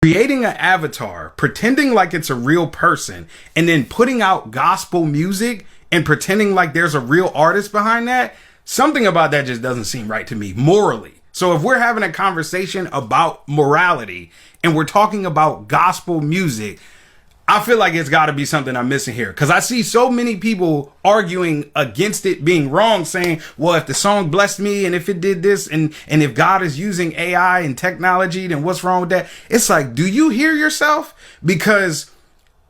Creating an avatar, pretending like it's a real person, and then putting out gospel music and pretending like there's a real artist behind that, something about that just doesn't seem right to me morally. So if we're having a conversation about morality and we're talking about gospel music, I feel like it's got to be something I'm missing here, because I see so many people arguing against it being wrong, saying, well, if the song blessed me and if it did this and if God is using AI and technology, then what's wrong with that? It's like, do you hear yourself? Because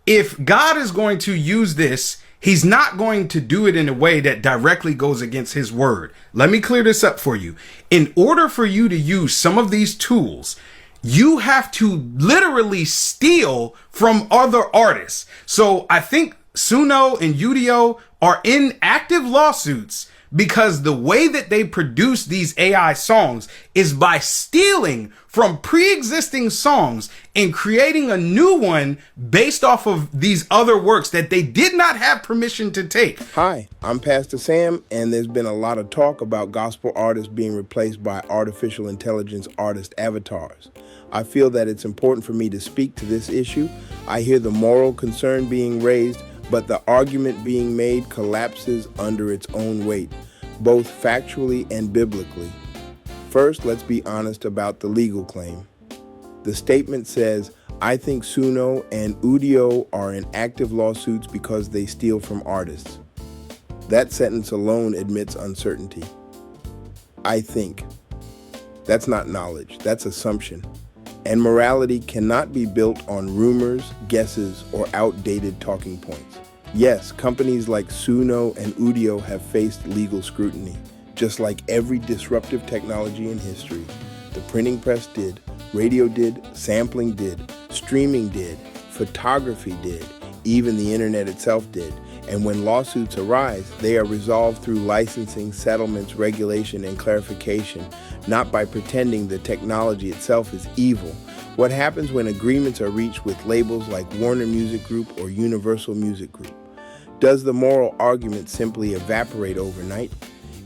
if God is going to use this, he's not going to do it in a way that directly goes against his word. Let me clear this up for you. In order for you to use some of these tools, you have to literally steal from other artists. So I think Suno and Udio are in active lawsuits because the way that they produce these AI songs is by stealing from pre-existing songs and creating a new one based off of these other works that they did not have permission to take. Hi, I'm Pastor Sam, and there's been a lot of talk about gospel artists being replaced by artificial intelligence artist avatars. I feel that it's important for me to speak to this issue. I hear the moral concern being raised, but the argument being made collapses under its own weight, both factually and biblically. First, let's be honest about the legal claim. The statement says, I think Suno and Udio are in active lawsuits because they steal from artists. That sentence alone admits uncertainty. I think. That's not knowledge, that's assumption. And morality cannot be built on rumors, guesses, or outdated talking points. Yes, companies like Suno and Udio have faced legal scrutiny, just like every disruptive technology in history. The printing press did, radio did, sampling did, streaming did, photography did, even the internet itself did. And when lawsuits arise, they are resolved through licensing, settlements, regulation, and clarification, not by pretending the technology itself is evil. What happens when agreements are reached with labels like Warner Music Group or Universal Music Group? Does the moral argument simply evaporate overnight?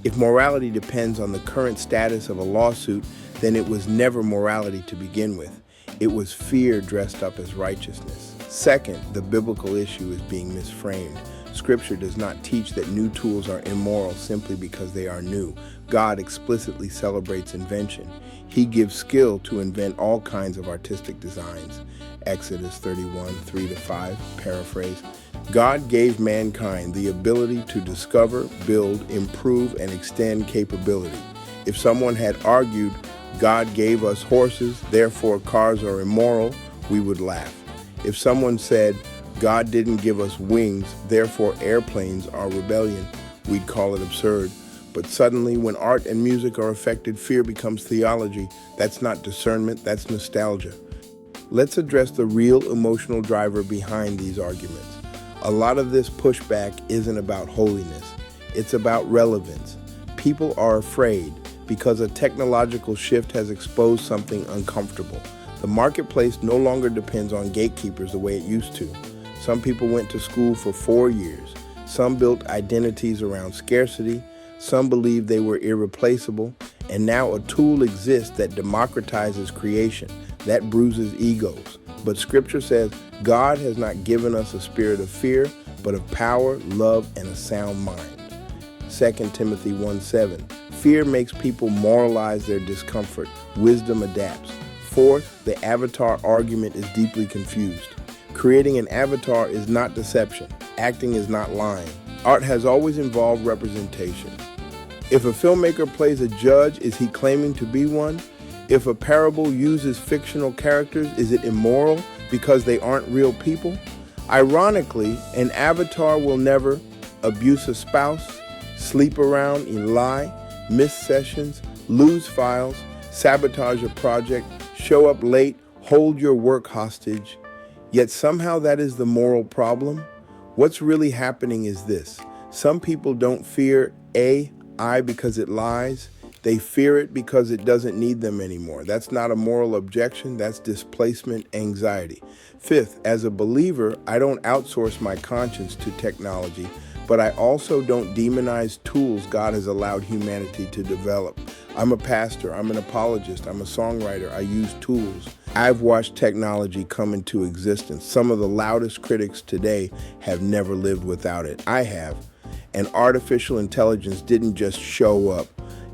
If morality depends on the current status of a lawsuit, then it was never morality to begin with. It was fear dressed up as righteousness. Second, the biblical issue is being misframed. Scripture does not teach that new tools are immoral simply because they are new. God explicitly celebrates invention. He gives skill to invent all kinds of artistic designs. Exodus 31, 3-5, paraphrase. God gave mankind the ability to discover, build, improve, and extend capability. If someone had argued, God gave us horses, therefore cars are immoral, we would laugh. If someone said, God didn't give us wings, therefore airplanes are rebellion, we'd call it absurd. But suddenly, when art and music are affected, fear becomes theology. That's not discernment, that's nostalgia. Let's address the real emotional driver behind these arguments. A lot of this pushback isn't about holiness, it's about relevance. People are afraid because a technological shift has exposed something uncomfortable. The marketplace no longer depends on gatekeepers the way it used to. Some people went to school for 4 years. Some built identities around scarcity. Some believed they were irreplaceable. And now a tool exists that democratizes creation, that bruises egos. But Scripture says God has not given us a spirit of fear, but of power, love, and a sound mind. 2 Timothy 1:7. Fear makes people moralize their discomfort. Wisdom adapts. Fourth, the avatar argument is deeply confused. Creating an avatar is not deception. Acting is not lying. Art has always involved representation. If a filmmaker plays a judge, is he claiming to be one? If a parable uses fictional characters, is it immoral because they aren't real people? Ironically, an avatar will never abuse a spouse, sleep around and lie, miss sessions, lose files, sabotage a project, show up late, hold your work hostage. Yet somehow that is the moral problem. What's really happening is this. Some people don't fear AI because it lies. They fear it because it doesn't need them anymore. That's not a moral objection. That's displacement anxiety. Fifth, as a believer, I don't outsource my conscience to technology, But I also don't demonize tools God has allowed humanity to develop. I'm a pastor, I'm an apologist, I'm a songwriter, I use tools. I've watched technology come into existence. Some of the loudest critics today have never lived without it. I have. And artificial intelligence didn't just show up.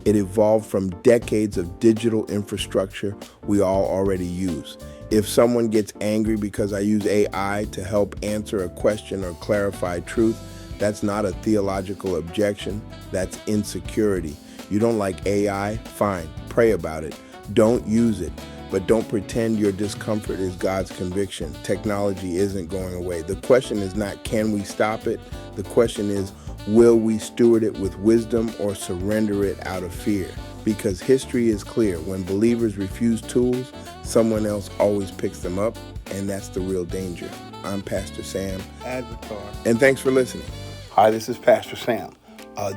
It evolved from decades of digital infrastructure we all already use. If someone gets angry because I use AI to help answer a question or clarify truth, that's not a theological objection, that's insecurity. You don't like AI? Fine, pray about it. Don't use it, but don't pretend your discomfort is God's conviction. Technology isn't going away. The question is not, can we stop it? The question is, will we steward it with wisdom or surrender it out of fear? Because history is clear. When believers refuse tools, someone else always picks them up, and that's the real danger. I'm Pastor Sam, and thanks for listening. Hi, this is Pastor Sam.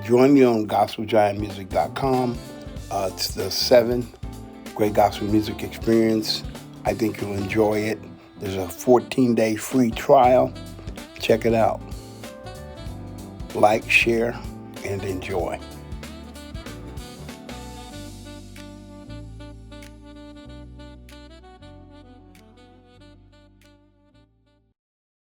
Join me on GospelGiantMusic.com. It's the 7th Great Gospel Music Experience. I think you'll enjoy it. There's a 14-day free trial. Check it out. Like, share, and enjoy.